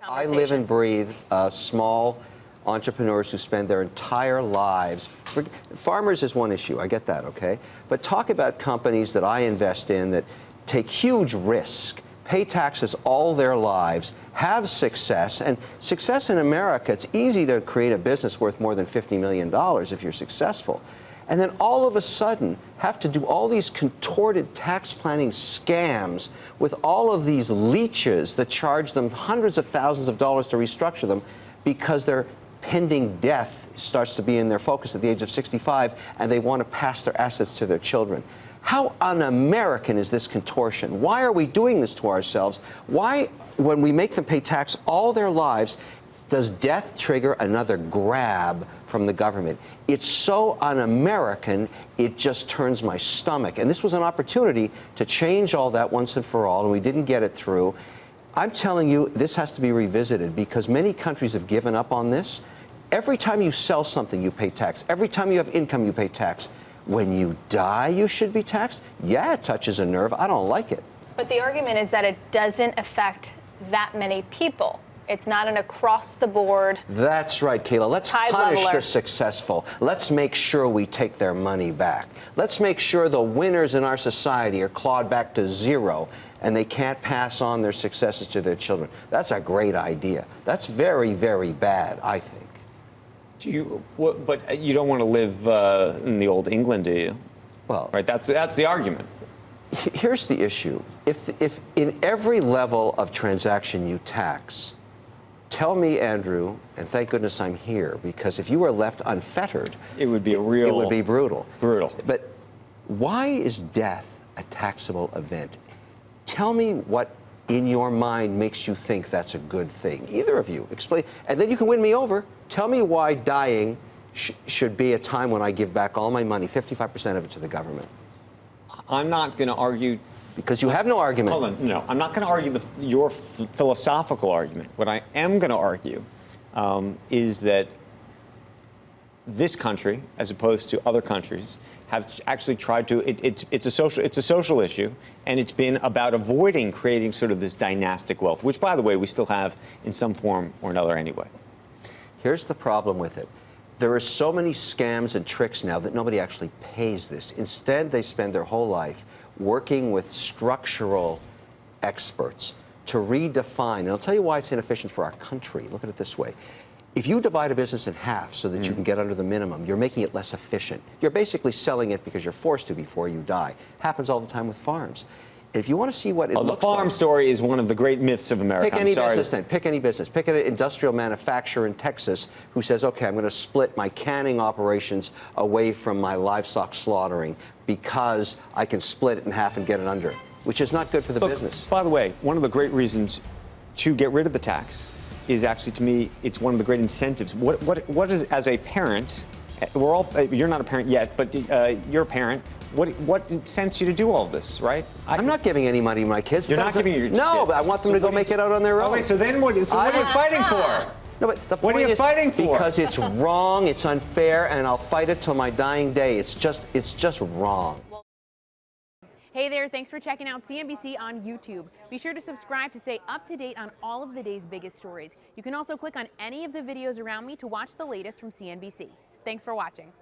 I live and breathe small entrepreneurs who spend their entire lives. Farmers is one issue, I get that, okay? But talk about companies that I invest in that take huge risk, pay taxes all their lives, have success. And success in America, it's easy to create a business worth more than $50 million if you're successful. And then all of a sudden have to do all these contorted tax planning scams with all of these leeches that charge them hundreds of thousands of dollars to restructure them because their pending death starts to be in their focus at the age of 65 and they want to pass their assets to their children. How un-American is this contortion? Why are we doing this to ourselves? Why, when we make them pay tax all their lives, does death trigger another grab from the government? It's so un-American, it just turns my stomach. And this was an opportunity to change all that once and for all, and we didn't get it through. I'm telling you, this has to be revisited because many countries have given up on this. Every time you sell something, you pay tax. Every time you have income, you pay tax. When you die, you should be taxed? Yeah, it touches a nerve. I don't like it. But the argument is that it doesn't affect that many people. It's not an across-the-board. That's right, Kayla. Let's punish the successful. Let's make sure we take their money back. Let's make sure the winners in our society are clawed back to zero and they can't pass on their successes to their children. That's a great idea. That's very, very bad, I think. But you don't want to live in the old England, do you? Well, right. That's the argument. Here's the issue. If in every level of transaction you tax, tell me, Andrew, and thank goodness I'm here, because if you were left unfettered, it would be it would be brutal. Brutal. But why is death a taxable event? Tell me what in your mind makes you think that's a good thing. Either of you. Explain. And then you can win me over. Tell me why dying should be a time when I give back all my money, 55% of it to the government. I'm not going to argue. Because you have no argument. Hold on. No, I'm not going to argue your philosophical argument. What I am going to argue is that this country, as opposed to other countries, have actually tried to. It's a social issue, and it's been about avoiding creating sort of this dynastic wealth, which, by the way, we still have in some form or another anyway. Here's the problem with it. There are so many scams and tricks now that nobody actually pays this. Instead, they spend their whole life working with structural experts to redefine. And I'll tell you why it's inefficient for our country. Look at it this way. If you divide a business in half so that you can get under the minimum, you're making it less efficient. You're basically selling it because you're forced to before you die. Happens all the time with farms. If you want to see what it looks like... The farm story is one of the great myths of America. Pick any business then. Pick any business. Pick an industrial manufacturer in Texas who says, okay, I'm going to split my canning operations away from my livestock slaughtering because I can split it in half and get it under, which is not good for the business. By the way, one of the great reasons to get rid of the tax is actually, to me, it's one of the great incentives. What is, as a parent, you're not a parent yet, but you're a parent. What incents you to do all of this, right? I'm not giving any money to my kids. You're not giving your kids? No, but I want them to go make it out on their own. Oh, wait, so then what are you fighting for? No, but the what point are you is, fighting for? Because it's wrong, it's unfair, and I'll fight it till my dying day. It's just wrong. Hey there, thanks for checking out CNBC on YouTube. Be sure to subscribe to stay up to date on all of the day's biggest stories. You can also click on any of the videos around me to watch the latest from CNBC. Thanks for watching.